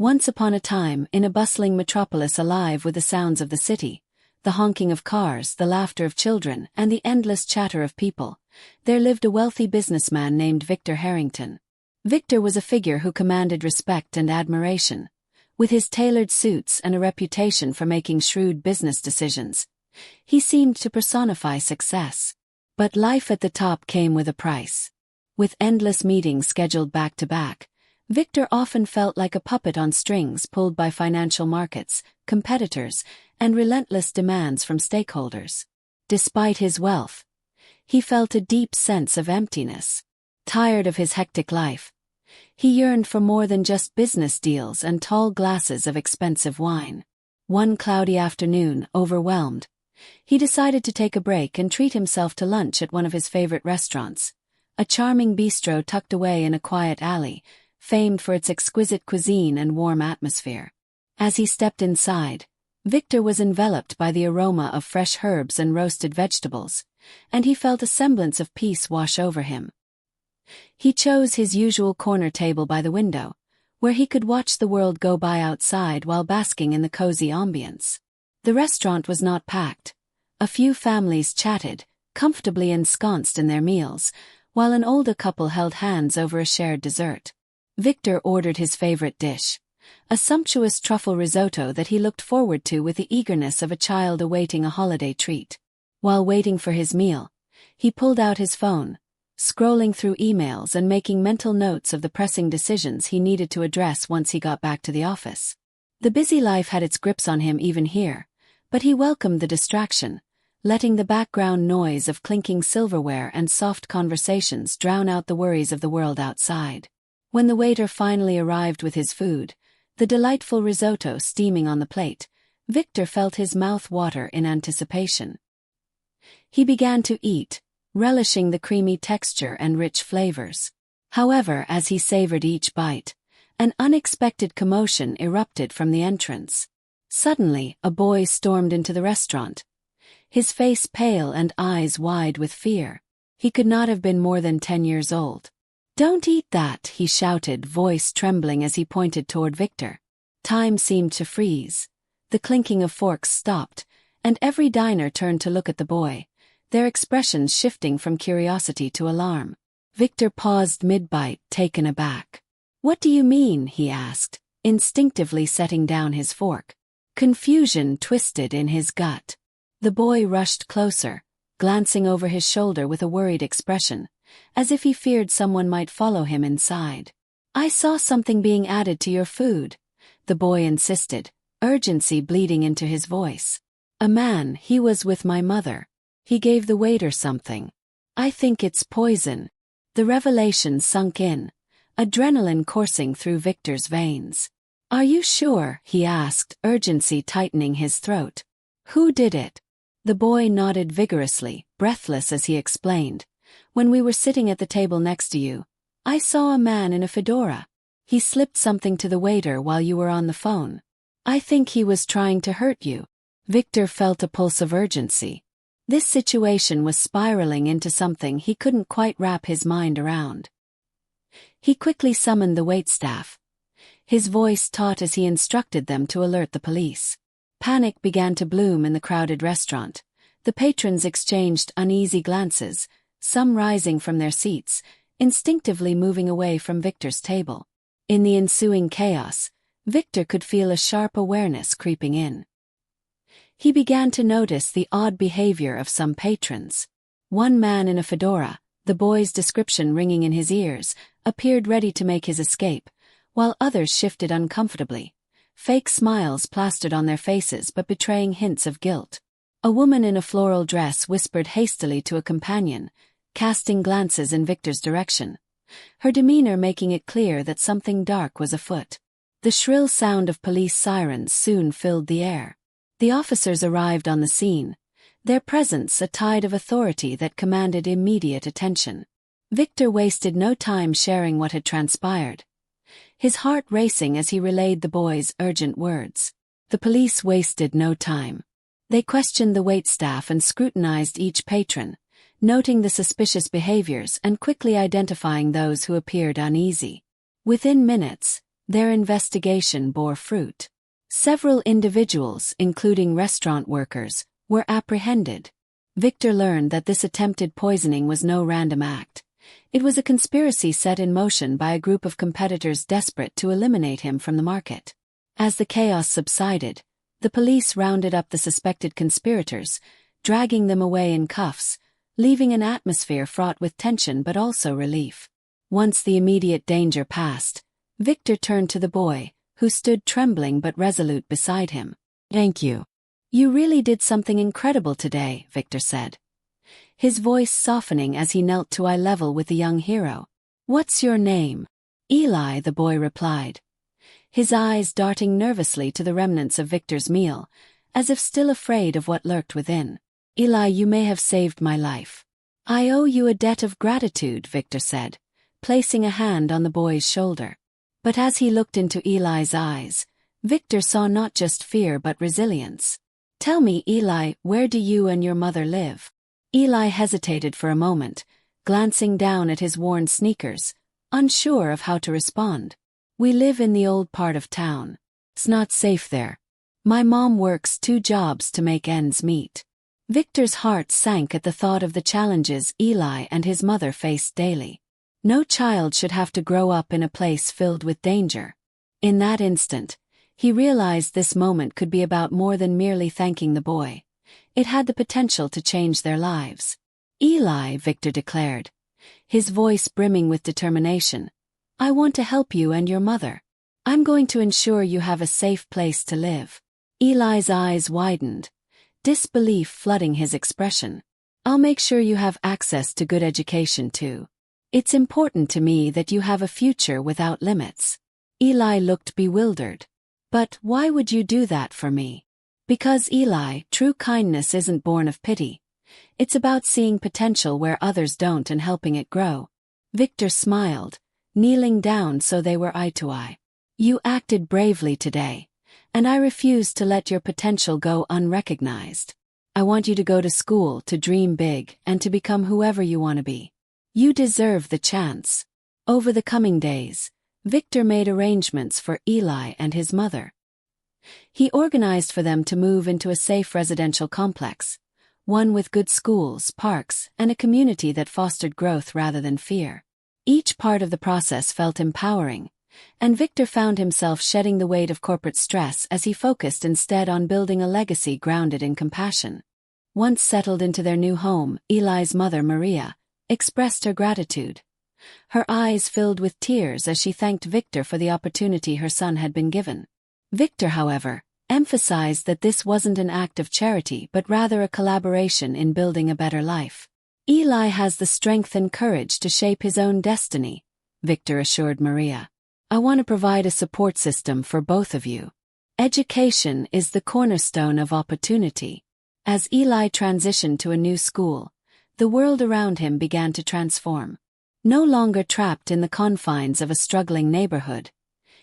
Once upon a time, in a bustling metropolis alive with the sounds of the city, the honking of cars, the laughter of children, and the endless chatter of people, there lived a wealthy businessman named Victor Harrington. Victor was a figure who commanded respect and admiration. With his tailored suits and a reputation for making shrewd business decisions, he seemed to personify success. But life at the top came with a price. With endless meetings scheduled back to back, Victor often felt like a puppet on strings pulled by financial markets, competitors, and relentless demands from stakeholders. Despite his wealth, he felt a deep sense of emptiness. Tired of his hectic life, he yearned for more than just business deals and tall glasses of expensive wine. One cloudy afternoon, overwhelmed, he decided to take a break and treat himself to lunch at one of his favorite restaurants, a charming bistro tucked away in a quiet alley, famed for its exquisite cuisine and warm atmosphere. As he stepped inside, Victor was enveloped by the aroma of fresh herbs and roasted vegetables, and he felt a semblance of peace wash over him. He chose his usual corner table by the window, where he could watch the world go by outside while basking in the cozy ambience. The restaurant was not packed. A few families chatted, comfortably ensconced in their meals, while an older couple held hands over a shared dessert. Victor ordered his favorite dish, a sumptuous truffle risotto that he looked forward to with the eagerness of a child awaiting a holiday treat. While waiting for his meal, he pulled out his phone, scrolling through emails and making mental notes of the pressing decisions he needed to address once he got back to the office. The busy life had its grips on him even here, but he welcomed the distraction, letting the background noise of clinking silverware and soft conversations drown out the worries of the world outside. When the waiter finally arrived with his food, the delightful risotto steaming on the plate, Victor felt his mouth water in anticipation. He began to eat, relishing the creamy texture and rich flavors. However, as he savored each bite, an unexpected commotion erupted from the entrance. Suddenly, a boy stormed into the restaurant, his face pale and eyes wide with fear. He could not have been more than 10 years old. "Don't eat that," he shouted, voice trembling as he pointed toward Victor. Time seemed to freeze. The clinking of forks stopped, and every diner turned to look at the boy, their expressions shifting from curiosity to alarm. Victor paused mid-bite, taken aback. "What do you mean?" he asked, instinctively setting down his fork. Confusion twisted in his gut. The boy rushed closer, glancing over his shoulder with a worried expression, as if he feared someone might follow him inside. "I saw something being added to your food," the boy insisted, urgency bleeding into his voice. "A man, he was with my mother. He gave the waiter something. I think it's poison." The revelation sunk in, adrenaline coursing through Victor's veins. "Are you sure?" he asked, urgency tightening his throat. "Who did it?" The boy nodded vigorously, breathless as he explained. "When we were sitting at the table next to you, I saw a man in a fedora. He slipped something to the waiter while you were on the phone. I think he was trying to hurt you." Victor felt a pulse of urgency. This situation was spiraling into something he couldn't quite wrap his mind around. He quickly summoned the waitstaff, his voice taut as he instructed them to alert the police. Panic began to bloom in the crowded restaurant. The patrons exchanged uneasy glances, some rising from their seats, instinctively moving away from Victor's table. In the ensuing chaos, Victor could feel a sharp awareness creeping in. He began to notice the odd behavior of some patrons. One man in a fedora, the boy's description ringing in his ears, appeared ready to make his escape, while others shifted uncomfortably, fake smiles plastered on their faces but betraying hints of guilt. A woman in a floral dress whispered hastily to a companion, casting glances in Victor's direction, her demeanor making it clear that something dark was afoot. The shrill sound of police sirens soon filled the air. The officers arrived on the scene, their presence a tide of authority that commanded immediate attention. Victor wasted no time sharing what had transpired, his heart racing as he relayed the boy's urgent words. The police wasted no time. They questioned the waitstaff and scrutinized each patron, noting the suspicious behaviors and quickly identifying those who appeared uneasy. Within minutes, Their investigation bore fruit. Several individuals, including restaurant workers, were apprehended. Victor learned that this attempted poisoning was no random act. It was a conspiracy set in motion by a group of competitors desperate to eliminate him from the market. As the chaos subsided, the police rounded up the suspected conspirators, dragging them away in cuffs, leaving an atmosphere fraught with tension but also relief. Once the immediate danger passed, Victor turned to the boy, who stood trembling but resolute beside him. "Thank you. You really did something incredible today," Victor said, his voice softening as he knelt to eye level with the young hero. "What's your name?" "Eli," the boy replied, his eyes darting nervously to the remnants of Victor's meal, as if still afraid of what lurked within. "Eli, you may have saved my life." "I owe you a debt of gratitude," Victor said, placing a hand on the boy's shoulder. But as he looked into Eli's eyes, Victor saw not just fear but resilience. "Tell me, Eli, where do you and your mother live?" Eli hesitated for a moment, glancing down at his worn sneakers, unsure of how to respond. "We live in the old part of town. It's not safe there. My mom works 2 jobs to make ends meet." Victor's heart sank at the thought of the challenges Eli and his mother faced daily. No child should have to grow up in a place filled with danger. In that instant, he realized this moment could be about more than merely thanking the boy. It had the potential to change their lives. "Eli," Victor declared, his voice brimming with determination, "I want to help you and your mother. I'm going to ensure you have a safe place to live." Eli's eyes widened, disbelief flooding his expression. "I'll make sure you have access to good education too. It's important to me that you have a future without limits." Eli looked bewildered. "But why would you do that for me?" "Because, Eli, true kindness isn't born of pity. It's about seeing potential where others don't and helping it grow." Victor smiled, kneeling down so they were eye to eye. "You acted bravely today, and I refuse to let your potential go unrecognized. I want you to go to school, to dream big, and to become whoever you want to be. You deserve the chance." Over the coming days, Victor made arrangements for Eli and his mother. He organized for them to move into a safe residential complex, one with good schools, parks, and a community that fostered growth rather than fear. Each part of the process felt empowering, and Victor found himself shedding the weight of corporate stress as he focused instead on building a legacy grounded in compassion. Once settled into their new home, Eli's mother, Maria, expressed her gratitude. Her eyes filled with tears as she thanked Victor for the opportunity her son had been given. Victor, however, emphasized that this wasn't an act of charity but rather a collaboration in building a better life. "Eli has the strength and courage to shape his own destiny," Victor assured Maria. "I want to provide a support system for both of you. Education is the cornerstone of opportunity." As Eli transitioned to a new school, the world around him began to transform. No longer trapped in the confines of a struggling neighborhood,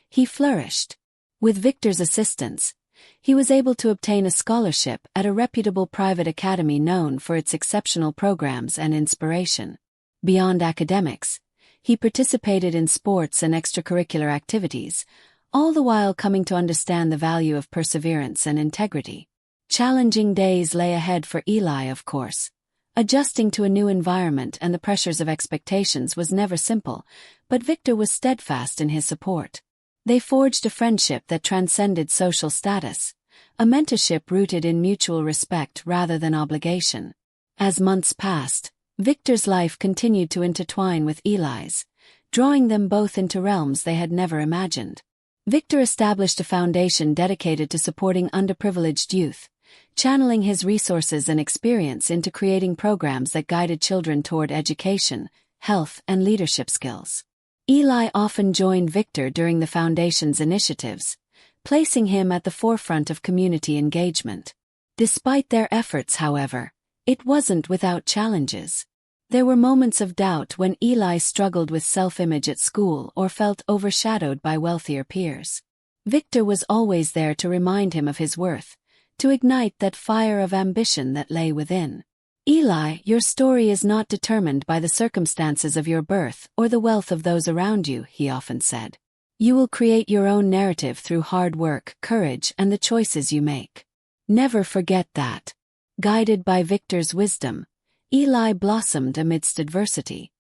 he flourished. With Victor's assistance, he was able to obtain a scholarship at a reputable private academy known for its exceptional programs and inspiration. Beyond academics, he participated in sports and extracurricular activities, all the while coming to understand the value of perseverance and integrity. Challenging days lay ahead for Eli, of course. Adjusting to a new environment and the pressures of expectations was never simple, but Victor was steadfast in his support. They forged a friendship that transcended social status, a mentorship rooted in mutual respect rather than obligation. As months passed, Victor's life continued to intertwine with Eli's, drawing them both into realms they had never imagined. Victor established a foundation dedicated to supporting underprivileged youth, channeling his resources and experience into creating programs that guided children toward education, health, and leadership skills. Eli often joined Victor during the foundation's initiatives, placing him at the forefront of community engagement. Despite their efforts, however, it wasn't without challenges. There were moments of doubt when Eli struggled with self-image at school or felt overshadowed by wealthier peers. Victor was always there to remind him of his worth, to ignite that fire of ambition that lay within. "Eli, your story is not determined by the circumstances of your birth or the wealth of those around you," he often said. You will create your own narrative through hard work, courage, and the choices you make. Never forget that. Guided by Victor's wisdom, Eli blossomed amidst adversity.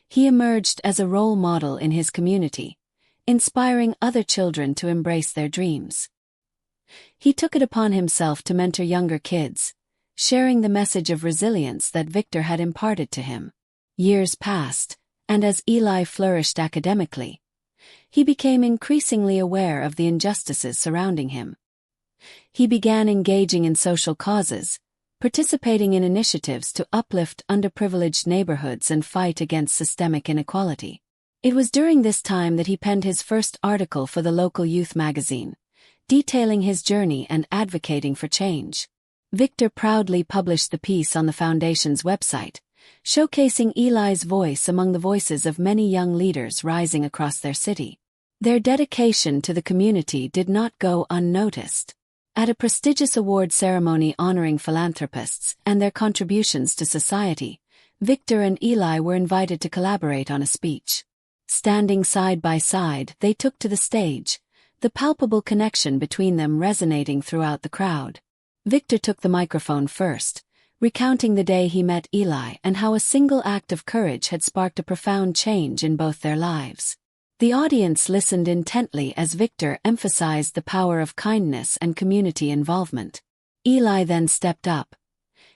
He emerged as a role model in his community, inspiring other children to embrace their dreams. He took it upon himself to mentor younger kids, sharing the message of resilience that Victor had imparted to him. Years passed, and as Eli flourished academically, he became increasingly aware of the injustices surrounding him. He began engaging in social causes, participating in initiatives to uplift underprivileged neighborhoods and fight against systemic inequality. It was during this time that he penned his first article for the local youth magazine, detailing his journey and advocating for change. Victor proudly published the piece on the foundation's website, showcasing Eli's voice among the voices of many young leaders rising across their city. Their dedication to the community did not go unnoticed. At a prestigious award ceremony honoring philanthropists and their contributions to society, Victor and Eli were invited to collaborate on a speech. Standing side by side, they took to the stage, the palpable connection between them resonating throughout the crowd. Victor took the microphone first, recounting the day he met Eli and how a single act of courage had sparked a profound change in both their lives. The audience listened intently as Victor emphasized the power of kindness and community involvement. Eli then stepped up,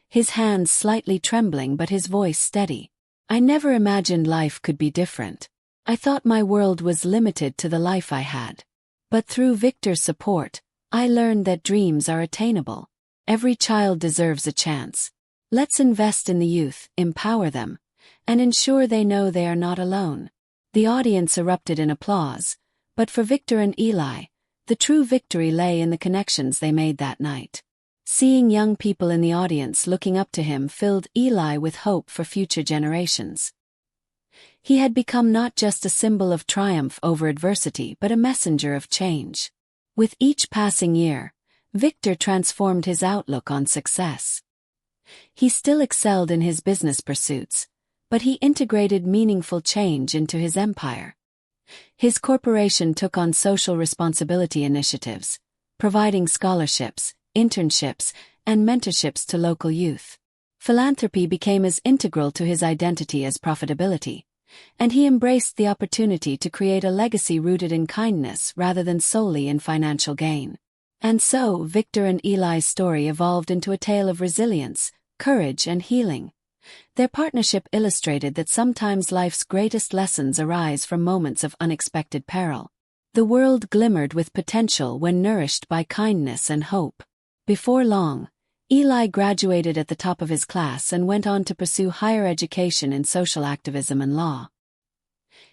his hands slightly trembling but his voice steady. "I never imagined life could be different. I thought my world was limited to the life I had. But through Victor's support, I learned that dreams are attainable. Every child deserves a chance. Let's invest in the youth, empower them, and ensure they know they are not alone." The audience erupted in applause, but for Victor and Eli, the true victory lay in the connections they made that night. Seeing young people in the audience looking up to him filled Eli with hope for future generations. He had become not just a symbol of triumph over adversity but a messenger of change. With each passing year, Victor transformed his outlook on success. He still excelled in his business pursuits, but he integrated meaningful change into his empire. His corporation took on social responsibility initiatives, providing scholarships, internships, and mentorships to local youth. Philanthropy became as integral to his identity as profitability, and he embraced the opportunity to create a legacy rooted in kindness rather than solely in financial gain. And so, Victor and Eli's story evolved into a tale of resilience, courage, and healing. Their partnership illustrated that sometimes life's greatest lessons arise from moments of unexpected peril. The world glimmered with potential when nourished by kindness and hope. Before long, Eli graduated at the top of his class and went on to pursue higher education in social activism and law.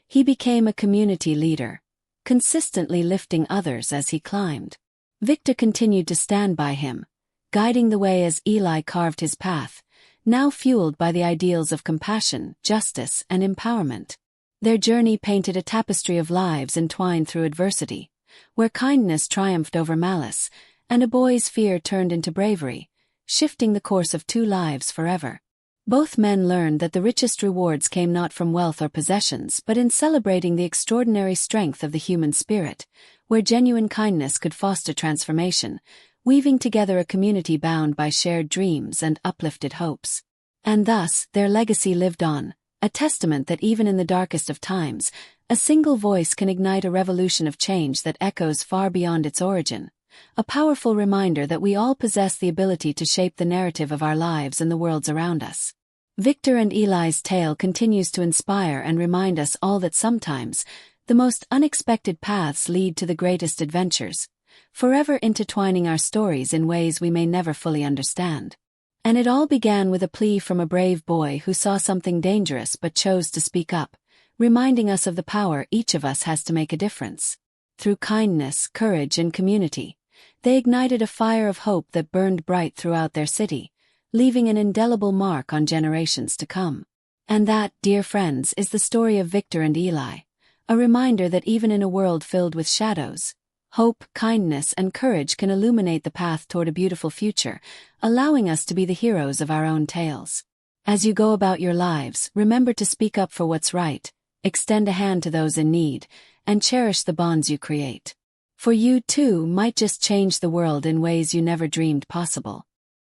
He became a community leader, consistently lifting others as he climbed. Victor continued to stand by him, guiding the way as Eli carved his path, now fueled by the ideals of compassion, justice, and empowerment. Their journey painted a tapestry of lives entwined through adversity, where kindness triumphed over malice, and a boy's fear turned into bravery, shifting the course of two lives forever. Both men learned that the richest rewards came not from wealth or possessions but in celebrating the extraordinary strength of the human spirit, where genuine kindness could foster transformation, weaving together a community bound by shared dreams and uplifted hopes. And thus, their legacy lived on, a testament that even in the darkest of times, a single voice can ignite a revolution of change that echoes far beyond its origin, a powerful reminder that we all possess the ability to shape the narrative of our lives and the worlds around us. Victor and Eli's tale continues to inspire and remind us all that sometimes, the most unexpected paths lead to the greatest adventures, forever intertwining our stories in ways we may never fully understand. And it all began with a plea from a brave boy who saw something dangerous but chose to speak up, reminding us of the power each of us has to make a difference. Through kindness, courage, and community, they ignited a fire of hope that burned bright throughout their city, leaving an indelible mark on generations to come. And that, dear friends, is the story of Victor and Eli, a reminder that even in a world filled with shadows, hope, kindness, and courage can illuminate the path toward a beautiful future, allowing us to be the heroes of our own tales. As you go about your lives, remember to speak up for what's right, extend a hand to those in need, and cherish the bonds you create. For you too might just change the world in ways you never dreamed possible.